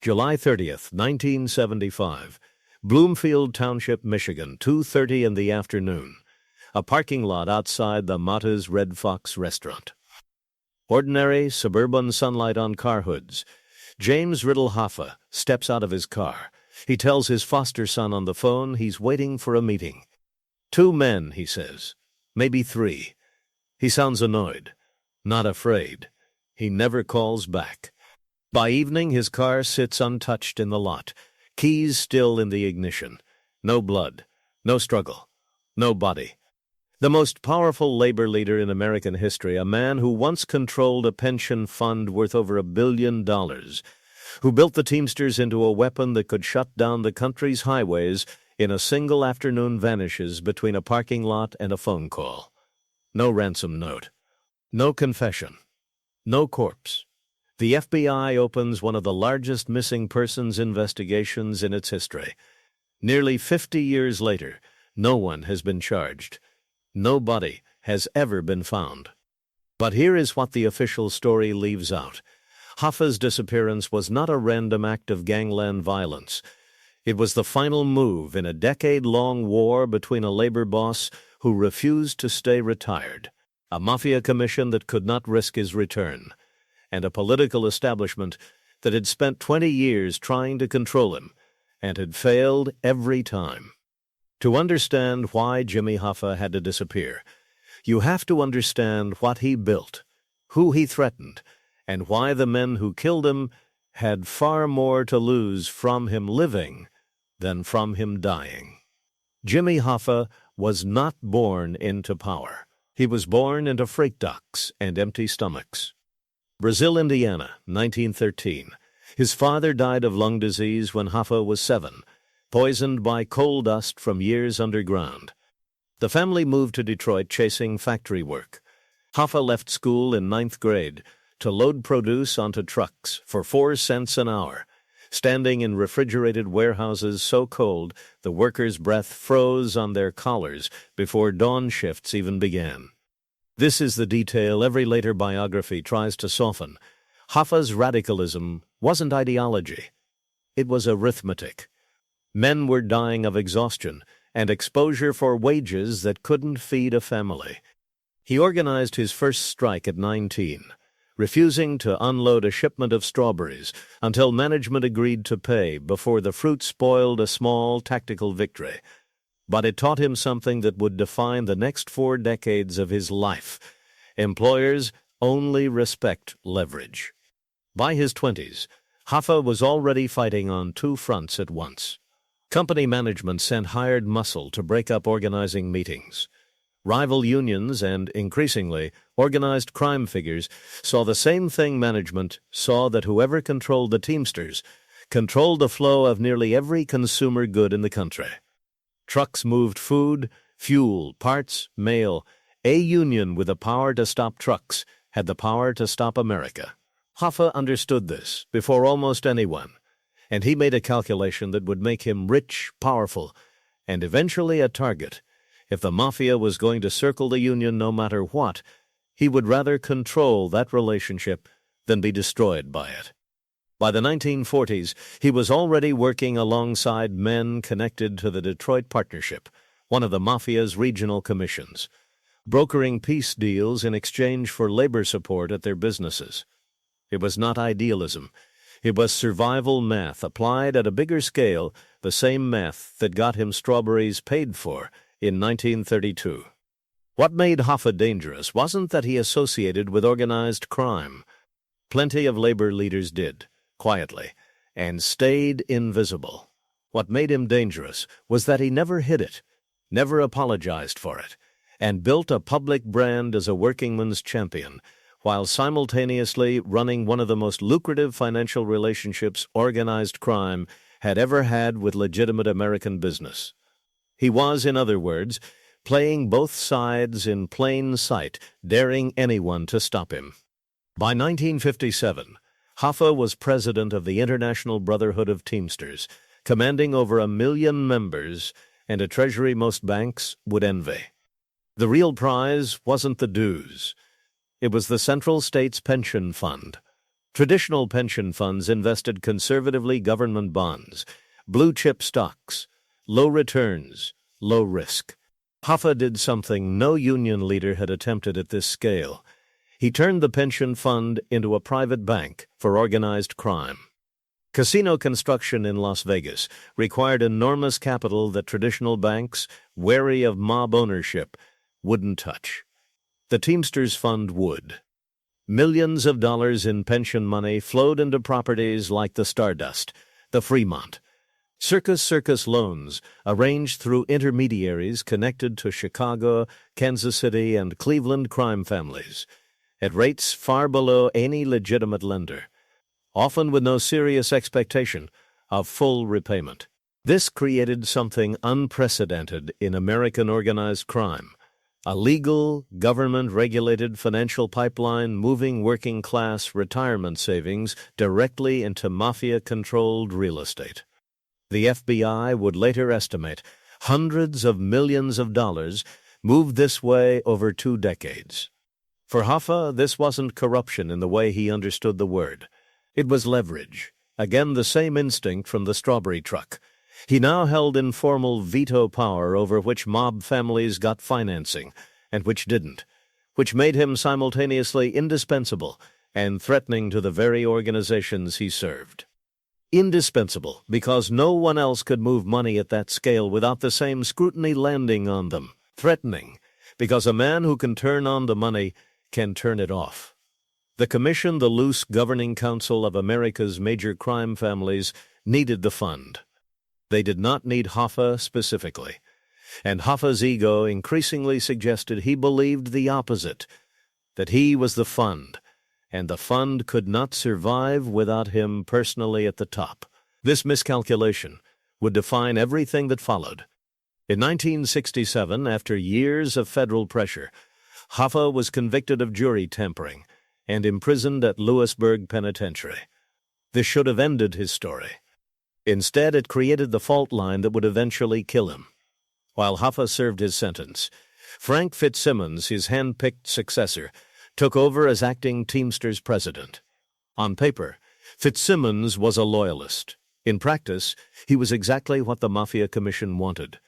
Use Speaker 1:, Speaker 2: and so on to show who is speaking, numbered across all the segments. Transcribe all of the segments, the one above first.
Speaker 1: July 30th, 1975. Bloomfield Township, Michigan, 2:30 in the afternoon. A parking lot outside the Mata's Red Fox restaurant. Ordinary suburban sunlight on car hoods. James Hoffa steps out of his car. He tells his foster son on the phone he's waiting for a meeting. 2 men, he says. Maybe 3. He sounds annoyed, not afraid. He never calls back. By evening, his car sits untouched in the lot, keys still in the ignition. No blood, no struggle, no body. The most powerful labor leader in American history, a man who once controlled a pension fund worth over $1 billion, who built the Teamsters into a weapon that could shut down the country's highways in a single afternoon, vanishes between a parking lot and a phone call. No ransom note, no confession, no corpse. The FBI opens one of the largest missing persons investigations in its history. Nearly 50 years later, no one has been charged. No body has ever been found. But here is what the official story leaves out. Hoffa's disappearance was not a random act of gangland violence. It was the final move in a decade-long war between a labor boss who refused to stay retired, a Mafia commission that could not risk his return, and a political establishment that had spent 20 years trying to control him and had failed every time. To understand why Jimmy Hoffa had to disappear, you have to understand what he built, who he threatened, and why the men who killed him had far more to lose from him living than from him dying. Jimmy Hoffa was not born into power. He was born into freight docks and empty stomachs. Brazil, Indiana, 1913. His father died of lung disease when Hoffa was 7, poisoned by coal dust from years underground. The family moved to Detroit chasing factory work. Hoffa left school in 9th grade to load produce onto trucks for 4 cents an hour, standing in refrigerated warehouses so cold the workers' breath froze on their collars before dawn shifts even began. This is the detail every later biography tries to soften. Hoffa's radicalism wasn't ideology. It was arithmetic. Men were dying of exhaustion and exposure for wages that couldn't feed a family. He organized his first strike at 19, refusing to unload a shipment of strawberries until management agreed to pay before the fruit spoiled a small tactical victory. But it taught him something that would define the next 4 decades of his life. Employers only respect leverage. By his 20s, Hoffa was already fighting on 2 fronts at once. Company management sent hired muscle to break up organizing meetings. Rival unions and, increasingly, organized crime figures saw the same thing management saw, that whoever controlled the Teamsters controlled the flow of nearly every consumer good in the country. Trucks moved food, fuel, parts, mail. A union with the power to stop trucks had the power to stop America. Hoffa understood this before almost anyone, and he made a calculation that would make him rich, powerful, and eventually a target. If the Mafia was going to circle the union no matter what, he would rather control that relationship than be destroyed by it. By the 1940s, he was already working alongside men connected to the Detroit Partnership, one of the Mafia's regional commissions, brokering peace deals in exchange for labor support at their businesses. It was not idealism. It was survival math applied at a bigger scale, the same math that got him strawberries paid for in 1932. What made Hoffa dangerous wasn't that he associated with organized crime. Plenty of labor leaders did, quietly, and stayed invisible. What made him dangerous was that he never hid it, never apologized for it, and built a public brand as a workingman's champion, while simultaneously running one of the most lucrative financial relationships organized crime had ever had with legitimate American business. He was, in other words, playing both sides in plain sight, daring anyone to stop him. By 1957, Hoffa was president of the International Brotherhood of Teamsters, commanding over 1 million members and a treasury most banks would envy. The real prize wasn't the dues. It was the Central States Pension Fund. Traditional pension funds invested conservatively government bonds, blue-chip stocks, low returns, low risk. Hoffa did something no union leader had attempted at this scale. He turned the pension fund into a private bank for organized crime. Casino construction in Las Vegas required enormous capital that traditional banks, wary of mob ownership, wouldn't touch. The Teamsters Fund would. Millions of dollars in pension money flowed into properties like the Stardust, the Fremont. Circus loans, arranged through intermediaries connected to Chicago, Kansas City, and Cleveland crime families, at rates far below any legitimate lender, often with no serious expectation of full repayment. This created something unprecedented in American organized crime, a legal, government-regulated financial pipeline moving working-class retirement savings directly into Mafia-controlled real estate. The FBI would later estimate hundreds of millions of dollars moved this way over 2 decades. For Hoffa, this wasn't corruption in the way he understood the word. It was leverage, again the same instinct from the strawberry truck. He now held informal veto power over which mob families got financing and which didn't, which made him simultaneously indispensable and threatening to the very organizations he served. Indispensable because no one else could move money at that scale without the same scrutiny landing on them. Threatening because a man who can turn on the money can turn it off. The Commission, the loose governing council of America's major crime families, needed the fund. They did not need Hoffa specifically, and Hoffa's ego increasingly suggested he believed the opposite, that he was the fund, and the fund could not survive without him personally at the top. This miscalculation would define everything that followed. In 1967, after years of federal pressure, Hoffa was convicted of jury tampering and imprisoned at Lewisburg Penitentiary. This should have ended his story. Instead, it created the fault line that would eventually kill him. While Hoffa served his sentence, Frank Fitzsimmons, his hand-picked successor, took over as acting Teamsters president. On paper, Fitzsimmons was a loyalist. In practice, he was exactly what the Mafia Commission wanted.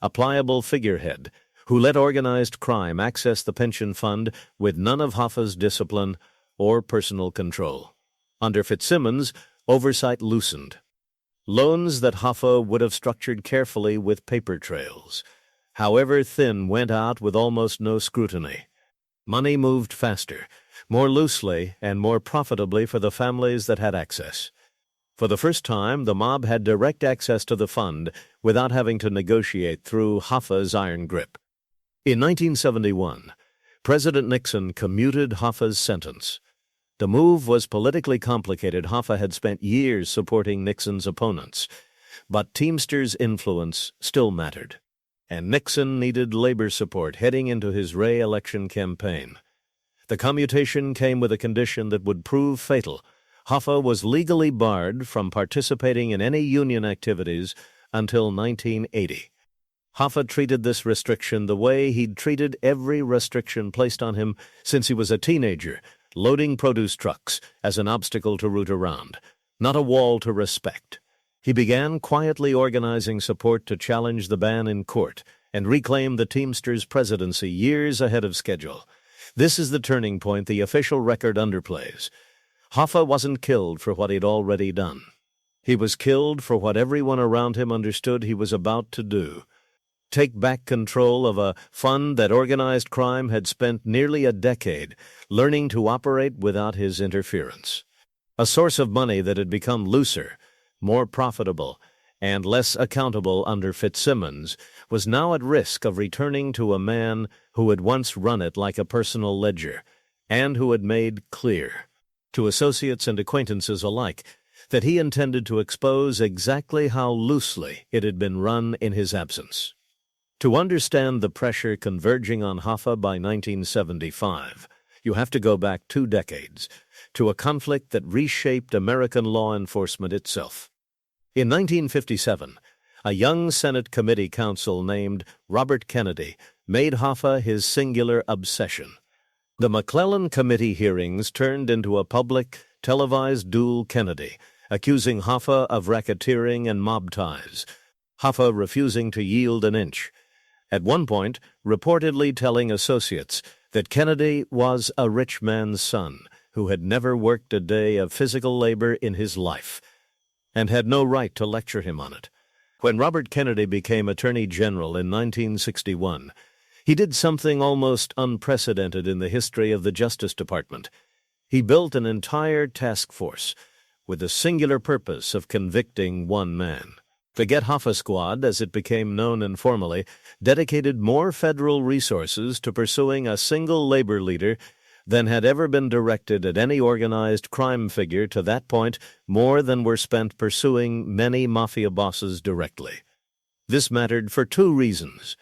Speaker 1: A pliable figurehead who let organized crime access the pension fund with none of Hoffa's discipline or personal control. Under Fitzsimmons, oversight loosened. Loans that Hoffa would have structured carefully with paper trails, however thin, went out with almost no scrutiny. Money moved faster, more loosely, and more profitably for the families that had access. For the first time, the mob had direct access to the fund without having to negotiate through Hoffa's iron grip. In 1971, President Nixon commuted Hoffa's sentence. The move was politically complicated. Hoffa had spent years supporting Nixon's opponents, but Teamsters' influence still mattered, and Nixon needed labor support heading into his re-election campaign. The commutation came with a condition that would prove fatal. Hoffa was legally barred from participating in any union activities until 1980. Hoffa treated this restriction the way he'd treated every restriction placed on him since he was a teenager, loading produce trucks as an obstacle to root around, not a wall to respect. He began quietly organizing support to challenge the ban in court and reclaim the Teamsters presidency years ahead of schedule. This is the turning point the official record underplays. Hoffa wasn't killed for what he'd already done. He was killed for what everyone around him understood he was about to do. Take back control of a fund that organized crime had spent nearly a decade learning to operate without his interference. A source of money that had become looser, more profitable, and less accountable under Fitzsimmons was now at risk of returning to a man who had once run it like a personal ledger, and who had made clear, to associates and acquaintances alike, that he intended to expose exactly how loosely it had been run in his absence. To understand the pressure converging on Hoffa by 1975, you have to go back 2 decades, to a conflict that reshaped American law enforcement itself. In 1957, a young Senate committee counsel named Robert Kennedy made Hoffa his singular obsession. The McClellan Committee hearings turned into a public, televised duel Kennedy, accusing Hoffa of racketeering and mob ties, Hoffa refusing to yield an inch. At one point, reportedly telling associates that Kennedy was a rich man's son who had never worked a day of physical labor in his life and had no right to lecture him on it. When Robert Kennedy became Attorney General in 1961, he did something almost unprecedented in the history of the Justice Department. He built an entire task force with the singular purpose of convicting one man. The Get Hoffa Squad, as it became known informally, dedicated more federal resources to pursuing a single labor leader than had ever been directed at any organized crime figure to that point, more than were spent pursuing many mafia bosses directly. This mattered for two reasons.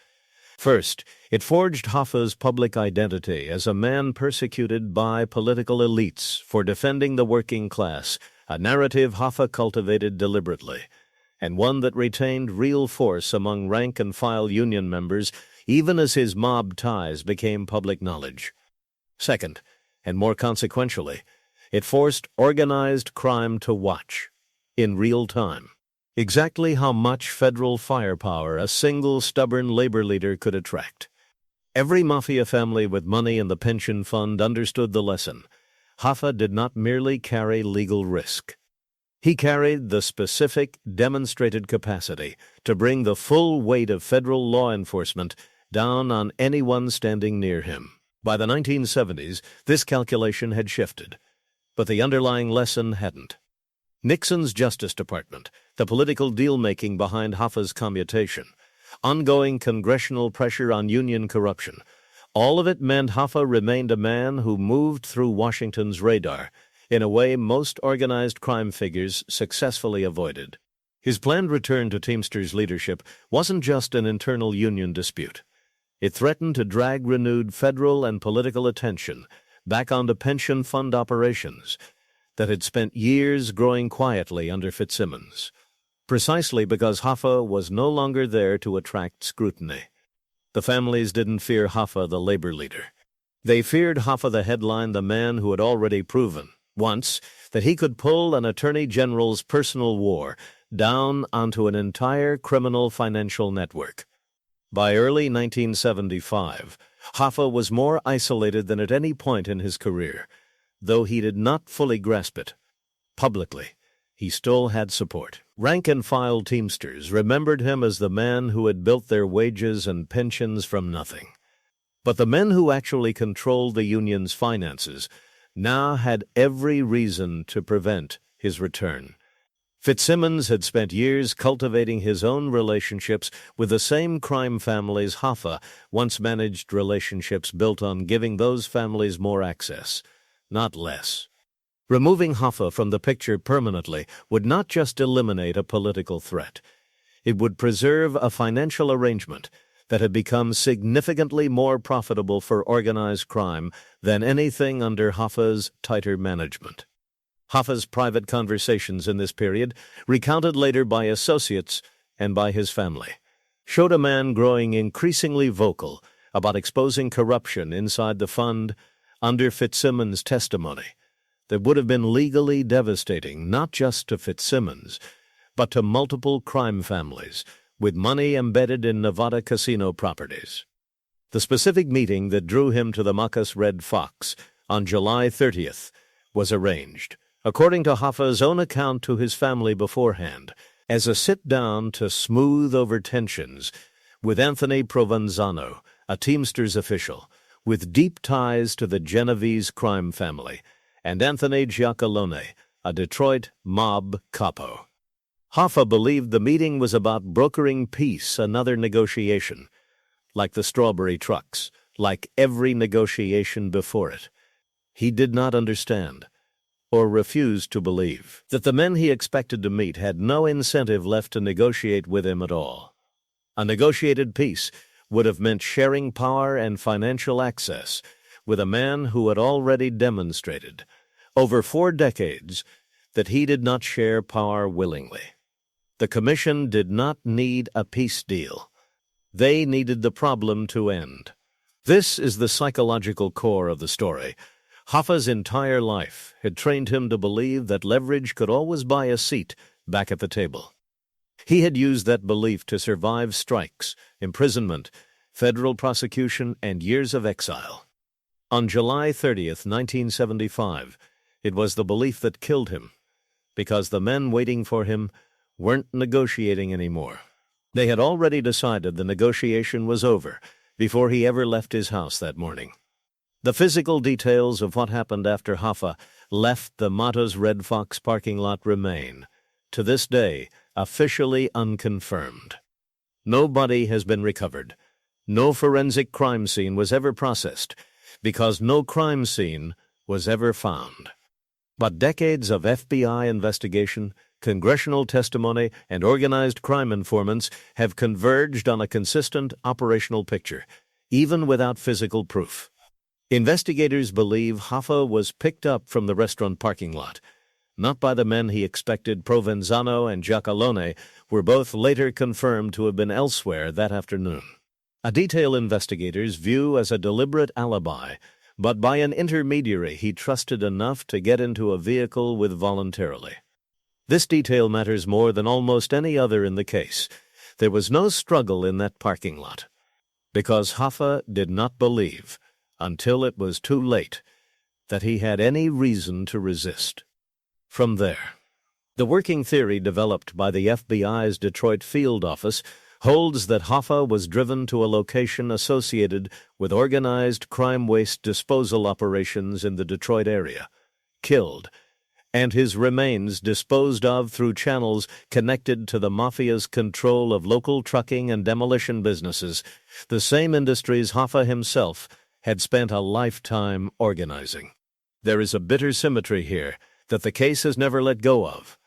Speaker 1: First, it forged Hoffa's public identity as a man persecuted by political elites for defending the working class, a narrative Hoffa cultivated deliberately, and one that retained real force among rank-and-file union members even as his mob ties became public knowledge. Second, and more consequentially, it forced organized crime to watch, in real time, exactly how much federal firepower a single stubborn labor leader could attract. Every mafia family with money in the pension fund understood the lesson. Hoffa did not merely carry legal risk. He carried the specific, demonstrated capacity to bring the full weight of federal law enforcement down on anyone standing near him. By the 1970s, this calculation had shifted, but the underlying lesson hadn't. Nixon's Justice Department, the political deal-making behind Hoffa's commutation, ongoing congressional pressure on union corruption, all of it meant Hoffa remained a man who moved through Washington's radar in a way most organized crime figures successfully avoided. His planned return to Teamsters leadership wasn't just an internal union dispute. It threatened to drag renewed federal and political attention back onto pension fund operations that had spent years growing quietly under Fitzsimmons, precisely because Hoffa was no longer there to attract scrutiny. The families didn't fear Hoffa, the labor leader. They feared Hoffa, the headline, the man who had already proven, once, that he could pull an attorney general's personal war down onto an entire criminal financial network. By early 1975, Hoffa was more isolated than at any point in his career, though he did not fully grasp it. Publicly, he still had support. Rank-and-file Teamsters remembered him as the man who had built their wages and pensions from nothing. But the men who actually controlled the union's finances now had every reason to prevent his return. Fitzsimmons had spent years cultivating his own relationships with the same crime families Hoffa once managed relationships built on giving those families more access, not less. Removing Hoffa from the picture permanently would not just eliminate a political threat. It would preserve a financial arrangement that had become significantly more profitable for organized crime than anything under Hoffa's tighter management. Hoffa's private conversations in this period, recounted later by associates and by his family, showed a man growing increasingly vocal about exposing corruption inside the fund under Fitzsimmons' testimony that would have been legally devastating not just to Fitzsimmons, but to multiple crime families with money embedded in Nevada casino properties. The specific meeting that drew him to the Macas Red Fox on July 30th was arranged, according to Hoffa's own account to his family beforehand, as a sit-down to smooth over tensions with Anthony Provenzano, a Teamsters official, with deep ties to the Genovese crime family, and Anthony Giacalone, a Detroit mob capo. Hoffa believed the meeting was about brokering peace, another negotiation, like the strawberry trucks, like every negotiation before it. He did not understand, or refused to believe, that the men he expected to meet had no incentive left to negotiate with him at all. A negotiated peace would have meant sharing power and financial access with a man who had already demonstrated, over 4 decades, that he did not share power willingly. The Commission did not need a peace deal. They needed the problem to end. This is the psychological core of the story. Hoffa's entire life had trained him to believe that leverage could always buy a seat back at the table. He had used that belief to survive strikes, imprisonment, federal prosecution, and years of exile. On July 30th, 1975, it was the belief that killed him, because the men waiting for him weren't negotiating anymore. They had already decided the negotiation was over before he ever left his house that morning. The physical details of what happened after Hoffa left the Mata's Red Fox parking lot remain, to this day, officially unconfirmed. No body has been recovered. No forensic crime scene was ever processed, because no crime scene was ever found. But decades of FBI investigation, congressional testimony, and organized crime informants have converged on a consistent operational picture, even without physical proof. Investigators believe Hoffa was picked up from the restaurant parking lot, not by the men he expected. Provenzano and Giacalone were both later confirmed to have been elsewhere that afternoon. A detail investigators view as a deliberate alibi, but by an intermediary he trusted enough to get into a vehicle with voluntarily. This detail matters more than almost any other in the case. There was no struggle in that parking lot, because Hoffa did not believe, until it was too late, that he had any reason to resist. From there, the working theory developed by the FBI's Detroit field office holds that Hoffa was driven to a location associated with organized crime waste disposal operations in the Detroit area, killed, and his remains disposed of through channels connected to the Mafia's control of local trucking and demolition businesses, the same industries Hoffa himself had spent a lifetime organizing. There is a bitter symmetry here that the case has never let go of.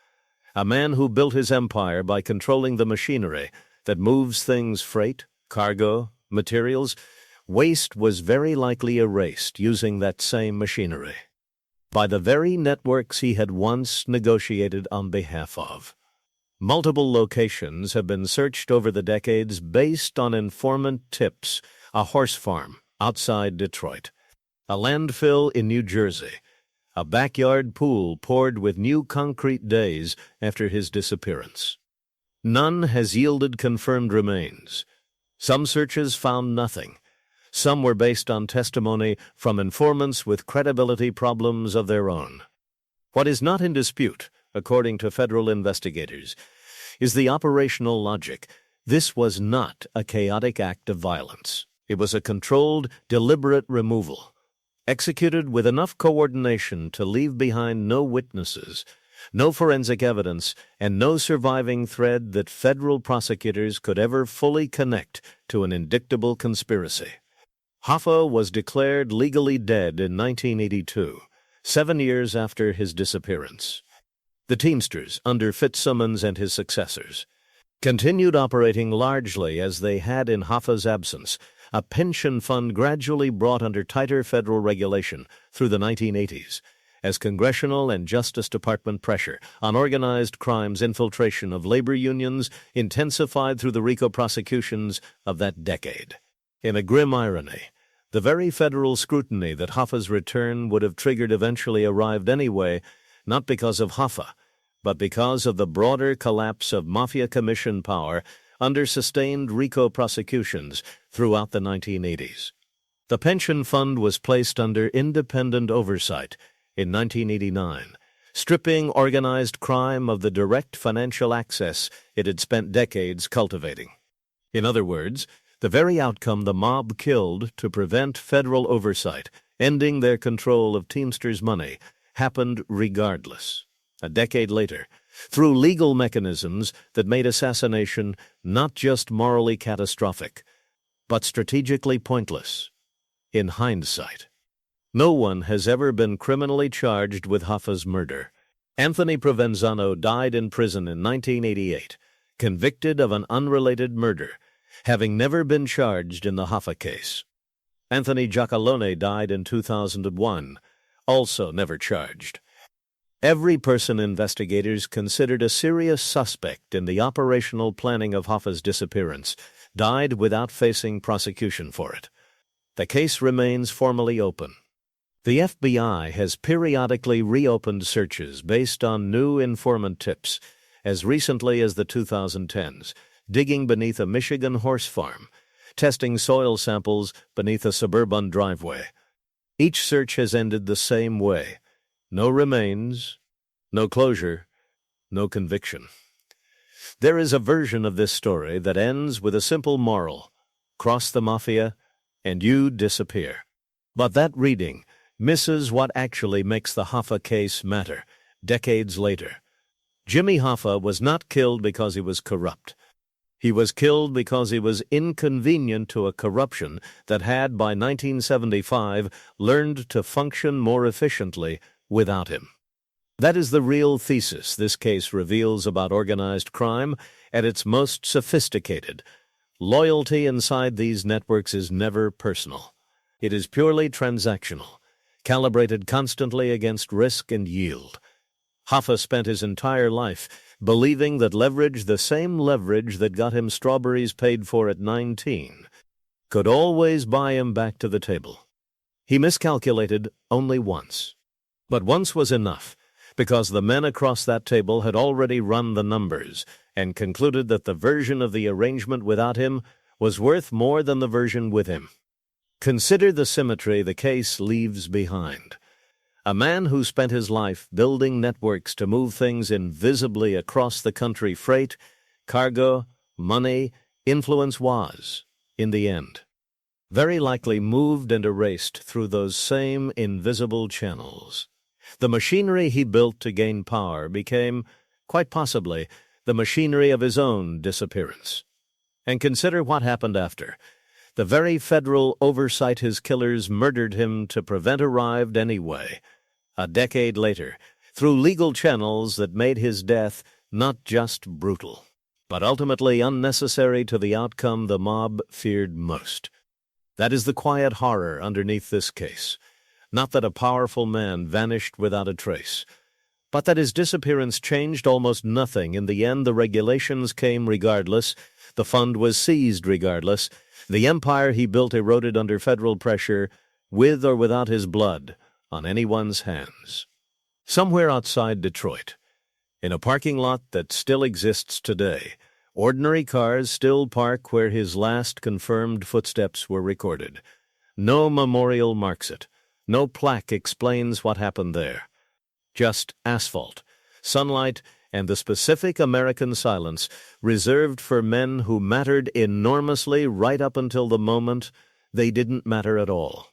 Speaker 1: A man who built his empire by controlling the machinery that moves things, freight, cargo, materials, waste was very likely erased using that same machinery by the very networks he had once negotiated on behalf of. Multiple locations have been searched over the decades based on informant tips: a horse farm outside Detroit, a landfill in New Jersey, a backyard pool poured with new concrete days after his disappearance. None has yielded confirmed remains. Some searches found nothing. Some were based on testimony from informants with credibility problems of their own. What is not in dispute, according to federal investigators, is the operational logic. This was not a chaotic act of violence. It was a controlled, deliberate removal, executed with enough coordination to leave behind no witnesses, no forensic evidence, and no surviving thread that federal prosecutors could ever fully connect to an indictable conspiracy. Hoffa was declared legally dead in 1982, 7 years after his disappearance. The Teamsters, under Fitzsimmons and his successors, continued operating largely as they had in Hoffa's absence, a pension fund gradually brought under tighter federal regulation through the 1980s, as Congressional and Justice Department pressure on organized crime's infiltration of labor unions intensified through the RICO prosecutions of that decade. In a grim irony, the very federal scrutiny that Hoffa's return would have triggered eventually arrived anyway, not because of Hoffa, but because of the broader collapse of Mafia commission power under sustained RICO prosecutions throughout the 1980s. The pension fund was placed under independent oversight in 1989, stripping organized crime of the direct financial access it had spent decades cultivating. In other words, the very outcome the mob killed to prevent federal oversight, ending their control of Teamsters' money, happened regardless. A decade later, through legal mechanisms that made assassination not just morally catastrophic, but strategically pointless. In hindsight, no one has ever been criminally charged with Hoffa's murder. Anthony Provenzano died in prison in 1988, convicted of an unrelated murder, having never been charged in the Hoffa case. Anthony Giacalone died in 2001, also never charged. Every person investigators considered a serious suspect in the operational planning of Hoffa's disappearance died without facing prosecution for it. The case remains formally open. The FBI has periodically reopened searches based on new informant tips, as recently as the 2010s, digging beneath a Michigan horse farm, testing soil samples beneath a suburban driveway. Each search has ended the same way. No remains, no closure, no conviction. There is a version of this story that ends with a simple moral: cross the Mafia and you disappear. But that reading misses what actually makes the Hoffa case matter decades later. Jimmy Hoffa was not killed because he was corrupt. He was killed because he was inconvenient to a corruption that had, by 1975, learned to function more efficiently without him. That is the real thesis this case reveals about organized crime at its most sophisticated. Loyalty inside these networks is never personal. It is purely transactional, calibrated constantly against risk and yield. Hoffa spent his entire life believing that leverage, the same leverage that got him strawberries paid for at 19, could always buy him back to the table. He miscalculated only once. But once was enough, because the men across that table had already run the numbers and concluded that the version of the arrangement without him was worth more than the version with him. Consider the symmetry the case leaves behind. A man who spent his life building networks to move things invisibly across the country, freight, cargo, money, influence was, in the end, very likely moved and erased through those same invisible channels. The machinery he built to gain power became, quite possibly, the machinery of his own disappearance. And consider what happened after. The very federal oversight his killers murdered him to prevent arrived anyway, a decade later, through legal channels that made his death not just brutal, but ultimately unnecessary to the outcome the mob feared most. That is the quiet horror underneath this case. Not that a powerful man vanished without a trace, but that his disappearance changed almost nothing. In the end, the regulations came regardless, the fund was seized regardless, the empire he built eroded under federal pressure, with or without his blood on anyone's hands. Somewhere outside Detroit, in a parking lot that still exists today, ordinary cars still park where his last confirmed footsteps were recorded. No memorial marks it. No plaque explains what happened there. Just asphalt, sunlight, and the specific American silence reserved for men who mattered enormously right up until the moment they didn't matter at all.